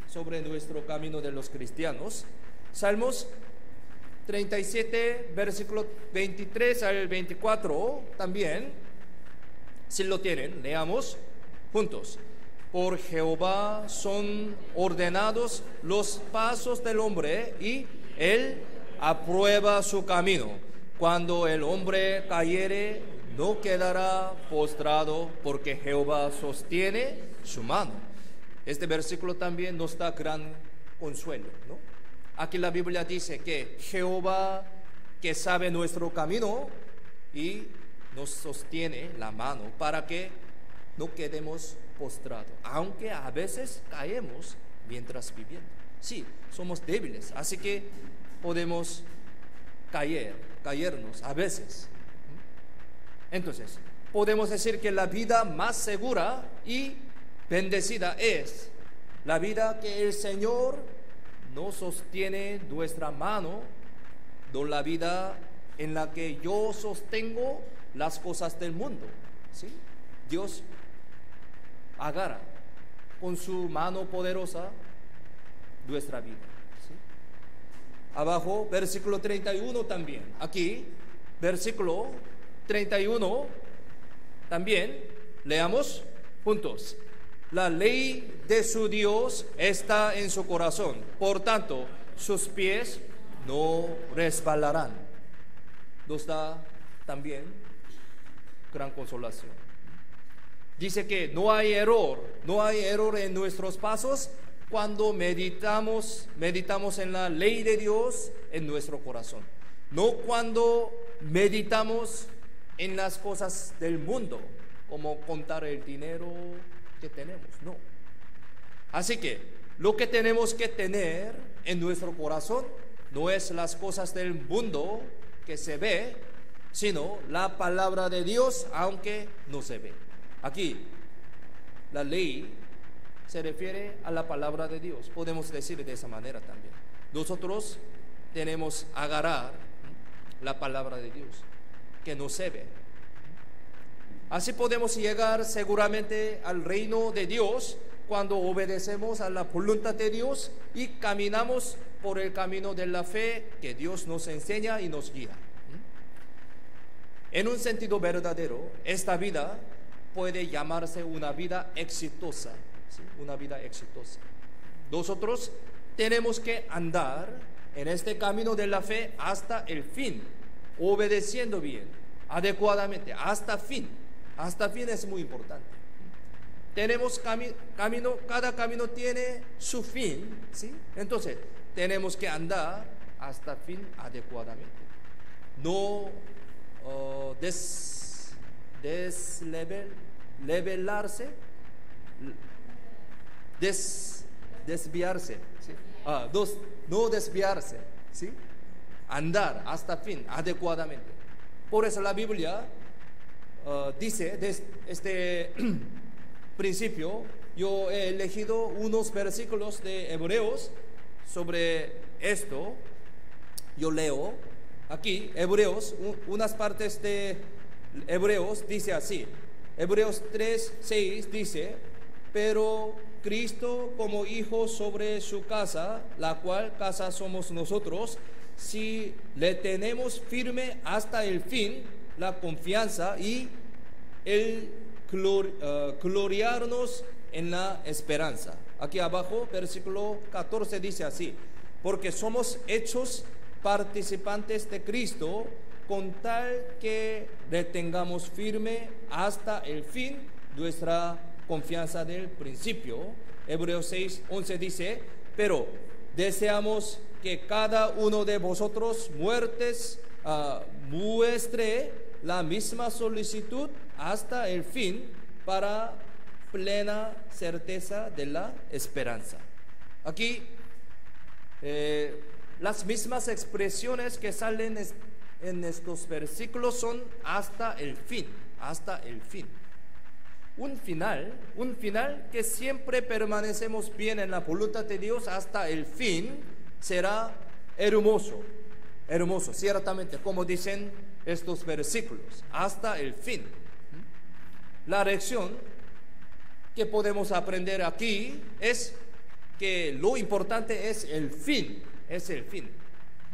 sobre nuestro camino de los cristianos. Salmos 37, versículo 23 al 24 también, si lo tienen, leamos juntos. Por Jehová son ordenados los pasos del hombre, y él aprueba su camino. Cuando el hombre cayere, no quedará postrado, porque Jehová sostiene su mano. Este versículo también nos da gran consuelo, ¿no? Aquí la Biblia dice que Jehová, que sabe nuestro camino, y nos sostiene la mano para que no quedemos postrados, aunque a veces caemos mientras viviendo. Sí, somos débiles, así que podemos caernos a veces. Entonces, podemos decir que la vida más segura y bendecida es la vida que el Señor nos sostiene nuestra mano, no la vida en la que yo sostengo las cosas del mundo. ¿Sí? Dios agarra con su mano poderosa nuestra vida. ¿Sí? Abajo, versículo 31 también. Aquí, versículo 31 también, leamos juntos. La ley de su Dios está en su corazón, por tanto, sus pies no resbalarán. Nos da también gran consolación. Dice que no hay error en nuestros pasos cuando meditamos en la ley de Dios en nuestro corazón. No cuando meditamos en las cosas del mundo, como contar el dinero que tenemos, no. Así que lo que tenemos que tener en nuestro corazón no es las cosas del mundo que se ve, sino la palabra de Dios, aunque no se ve. Aquí la ley se refiere a la palabra de Dios, podemos decir de esa manera también. Nosotros tenemos que agarrar la palabra de Dios que no se ve. Así podemos llegar seguramente al reino de Dios cuando obedecemos a la voluntad de Dios y caminamos por el camino de la fe que Dios nos enseña y nos guía. En un sentido verdadero, esta vida puede llamarse una vida exitosa, ¿sí? Una vida exitosa. Nosotros tenemos que andar en este camino de la fe hasta el fin, obedeciendo bien, adecuadamente, hasta fin. Hasta fin es muy importante. Tenemos camino, cada camino tiene su fin, ¿sí? Entonces, tenemos que andar hasta fin adecuadamente. No desviarse, ¿sí? No desviarse, ¿sí? Andar hasta fin adecuadamente. Por eso la Biblia dice de este principio, yo he elegido unos versículos de Hebreos sobre esto. Yo leo Aquí, Hebreos, unas partes de Hebreos dice así. Hebreos 3:6 dice: pero Cristo como hijo sobre su casa, la cual casa somos nosotros, si le tenemos firme hasta el fin la confianza y el gloriarnos en la esperanza. Aquí abajo, versículo 14 dice así: porque somos hechos participantes de Cristo, con tal que retengamos firme hasta el fin nuestra confianza del principio. Hebreos 6:11 dice: pero deseamos que cada uno de vosotros muestre la misma solicitud hasta el fin, para plena certeza de la esperanza. Aquí las mismas expresiones que salen en estos versículos son hasta el fin, hasta el fin. Un final que siempre permanecemos bien en la voluntad de Dios hasta el fin, será hermoso, ciertamente, como dicen estos versículos, hasta el fin. La lección que podemos aprender aquí es que lo importante es el fin,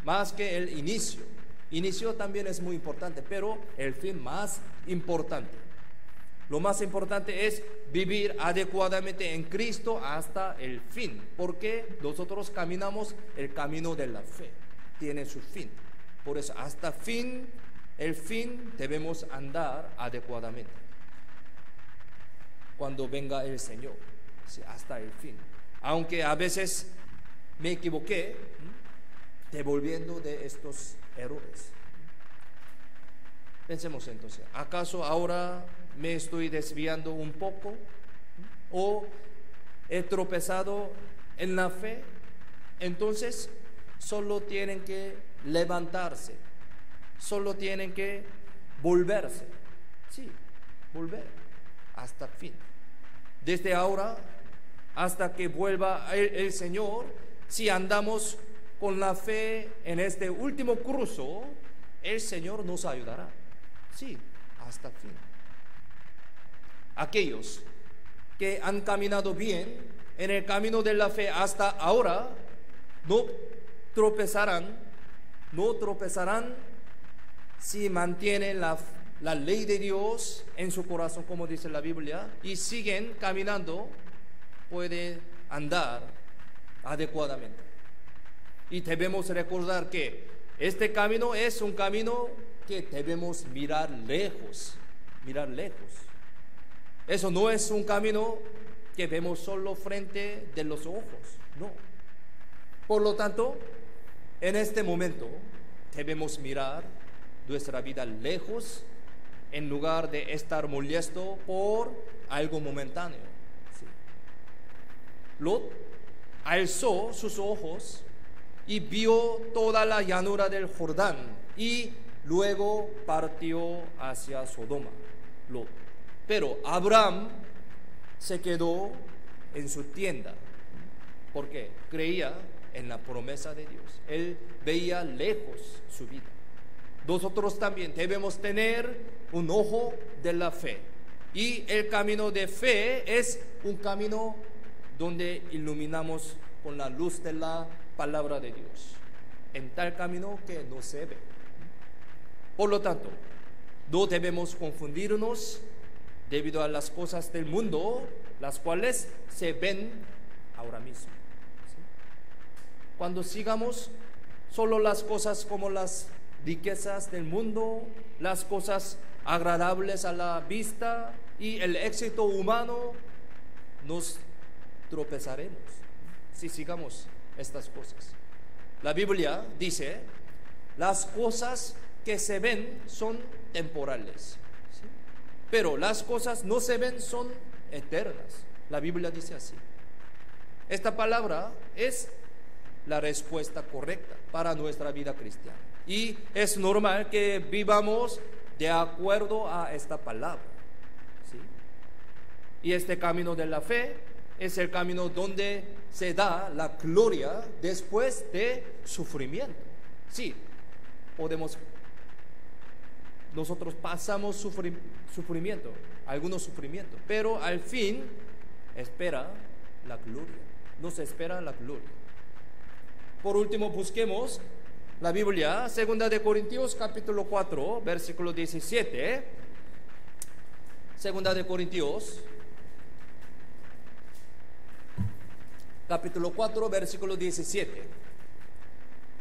más que el inicio. Inicio también es muy importante, pero el fin más importante. Lo más importante es vivir adecuadamente en Cristo hasta el fin, porque nosotros caminamos el camino de la fe, tiene su fin. Por eso hasta el fin debemos andar adecuadamente. Cuando venga el Señor, sí, hasta el fin. Aunque a veces me equivoqué, devolviendo de estos errores. Pensemos entonces, ¿acaso ahora me estoy desviando un poco? ¿O he tropezado en la fe? Entonces solo tienen que levantarse, solo tienen que volverse. Sí, volver hasta el fin. Desde ahora hasta que vuelva el Señor, si andamos con la fe en este último cruce, el Señor nos ayudará. Sí, hasta el fin. Aquellos que han caminado bien en el camino de la fe hasta ahora no tropezarán si mantienen la ley de Dios en su corazón, como dice la Biblia, y siguen caminando, pueden andar adecuadamente. Y debemos recordar que este camino es un camino que debemos mirar lejos. Eso no es un camino que vemos solo frente de los ojos, no. Por lo tanto, en este momento debemos mirar nuestra vida lejos, en lugar de estar molesto por algo momentáneo. Sí. Lot alzó sus ojos y vio toda la llanura del Jordán, y luego partió hacia Sodoma, Lot. Pero Abraham se quedó en su tienda, porque creía en la promesa de Dios. Él veía lejos su vida. Nosotros también debemos tener un ojo de la fe, y el camino de fe es un camino donde iluminamos con la luz de la palabra de Dios, en tal camino que no se ve. Por lo tanto, no debemos confundirnos debido a las cosas del mundo, las cuales se ven ahora mismo. ¿Sí? Cuando sigamos solo las cosas como las riquezas del mundo, las cosas agradables a la vista y el éxito humano, nos tropezaremos si sigamos estas cosas. La Biblia dice: las cosas que se ven son temporales, ¿sí? Pero las cosas no se ven son eternas. La Biblia dice así. Esta palabra es la respuesta correcta para nuestra vida cristiana, y es normal que vivamos de acuerdo a esta palabra, ¿sí? Y este camino de la fe es el camino donde se da la gloria después de sufrimiento. Sí, nosotros pasamos sufrimiento, algunos sufrimientos, pero al fin espera la gloria, nos espera la gloria. Por último, busquemos la Biblia, 2 de Corintios capítulo 4, versículo 17. 2 de Corintios capítulo 4, versículo 17.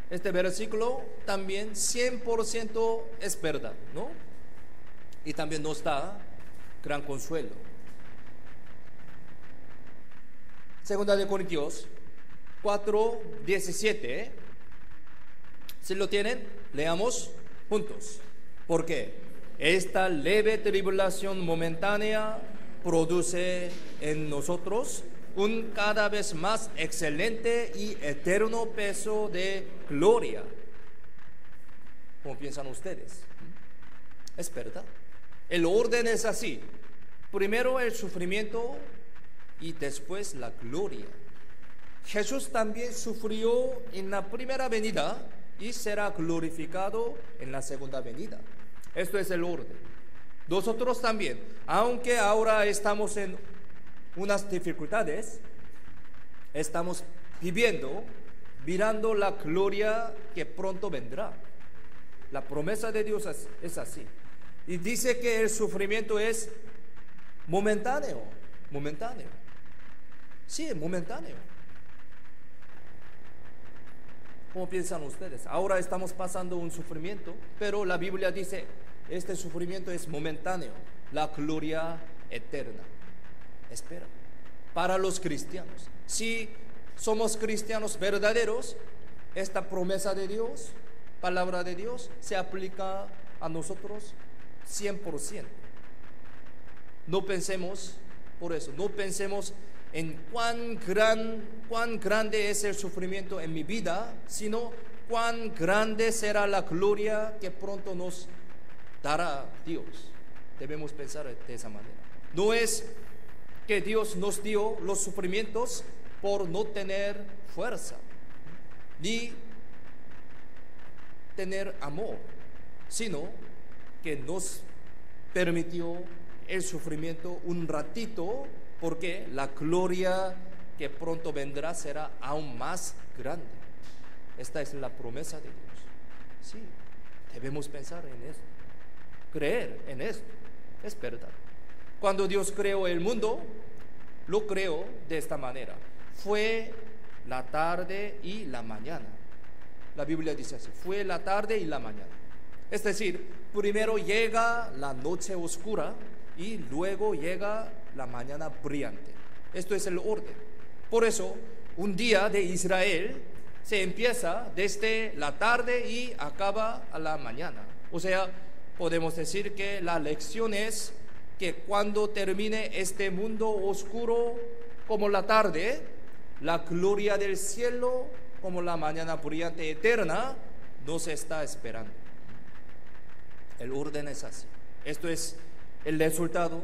Este versículo también 100% es verdad, ¿no? Y también nos da gran consuelo. 2 de Corintios 4, 17. Si lo tienen, leamos juntos. ¿Por qué? Esta leve tribulación momentánea produce en nosotros un cada vez más excelente y eterno peso de gloria. ¿Cómo piensan ustedes? Es verdad. El orden es así: primero el sufrimiento y después la gloria. Jesús también sufrió en la primera venida y será glorificado en la segunda venida. Esto es el orden. Nosotros también, aunque ahora estamos en unas dificultades, estamos mirando la gloria que pronto vendrá. La promesa de Dios es así. Y dice que el sufrimiento es momentáneo. Sí, momentáneo. ¿Cómo piensan ustedes? Ahora estamos pasando un sufrimiento, pero la Biblia dice, este sufrimiento es momentáneo, la gloria eterna espera para los cristianos. Si somos cristianos verdaderos, esta promesa de Dios, palabra de Dios, se aplica a nosotros 100%. No pensemos, por eso, no pensemos en cuán grande es el sufrimiento en mi vida, sino cuán grande será la gloria que pronto nos dará Dios. Debemos pensar de esa manera. No es que Dios nos dio los sufrimientos por no tener fuerza, ni tener amor, sino que nos permitió el sufrimiento un ratito, porque la gloria que pronto vendrá será aún más grande. Esta es la promesa de Dios. Sí, debemos pensar en esto, creer en esto. Es verdad. Cuando Dios creó el mundo, lo creó de esta manera: fue la tarde y la mañana. La Biblia dice así: fue la tarde y la mañana. Es decir, primero llega la noche oscura y luego llega la mañana brillante. Esto es el orden. Por eso, un día de Israel se empieza desde la tarde y acaba a la mañana. O sea, podemos decir que la lección es que cuando termine este mundo oscuro como la tarde, la gloria del cielo como la mañana brillante eterna nos está esperando. El orden es así. Esto es el resultado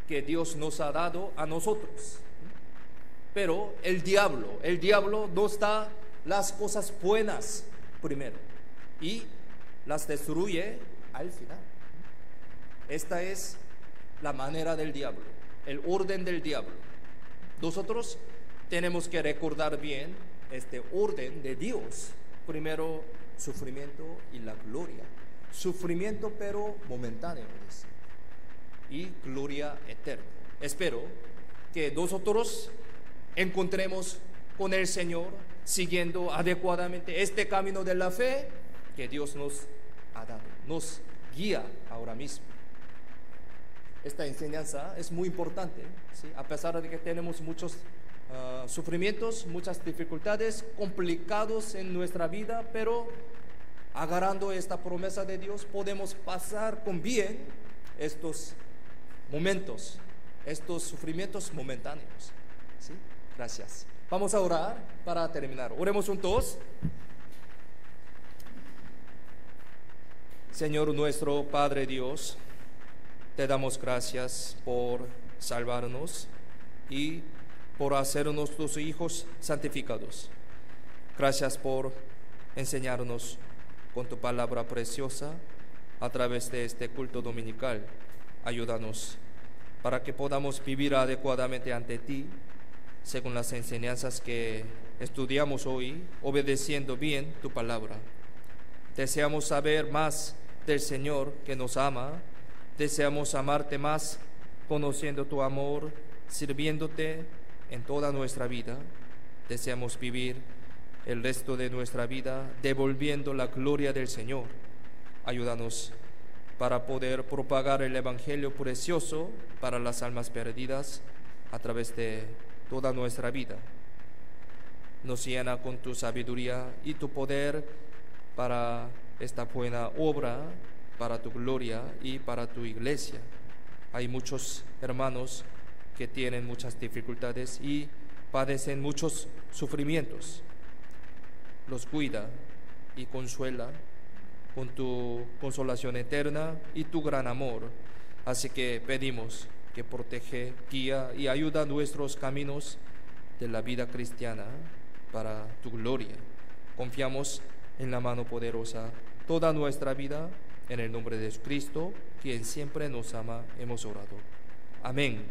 que Dios nos ha dado a nosotros. Pero el diablo nos da las cosas buenas primero y las destruye al final. Esta es la manera del diablo, el orden del diablo. Nosotros tenemos que recordar bien este orden de Dios: primero sufrimiento y la gloria. Sufrimiento pero momentáneo, y gloria eterna. Espero que nosotros encontremos con el Señor siguiendo adecuadamente este camino de la fe que Dios nos ha dado, nos guía ahora mismo. Esta enseñanza es muy importante, ¿sí? A pesar de que tenemos muchos sufrimientos, muchas dificultades, complicados en nuestra vida, pero agarrando esta promesa de Dios podemos pasar con bien estos momentos, estos sufrimientos momentáneos, ¿sí? Gracias. Vamos a orar para terminar. Oremos juntos. Señor nuestro Padre Dios, te damos gracias por salvarnos y por hacernos tus hijos santificados. Gracias por enseñarnos con tu palabra preciosa a través de este culto dominical. Ayúdanos para que podamos vivir adecuadamente ante ti, según las enseñanzas que estudiamos hoy, obedeciendo bien tu palabra. Deseamos saber más del Señor que nos ama, deseamos amarte más, conociendo tu amor, sirviéndote en toda nuestra vida. Deseamos vivir el resto de nuestra vida devolviendo la gloria del Señor. Ayúdanos para poder propagar el Evangelio precioso para las almas perdidas a través de toda nuestra vida. Nos llena con tu sabiduría y tu poder para esta buena obra, para tu gloria y para tu iglesia. Hay muchos hermanos que tienen muchas dificultades y padecen muchos sufrimientos. Los cuida y consuela con tu consolación eterna y tu gran amor. Así que pedimos que protege, guía y ayuda nuestros caminos de la vida cristiana para tu gloria. Confiamos en la mano poderosa toda nuestra vida. En el nombre de Jesucristo, quien siempre nos ama, hemos orado. Amén.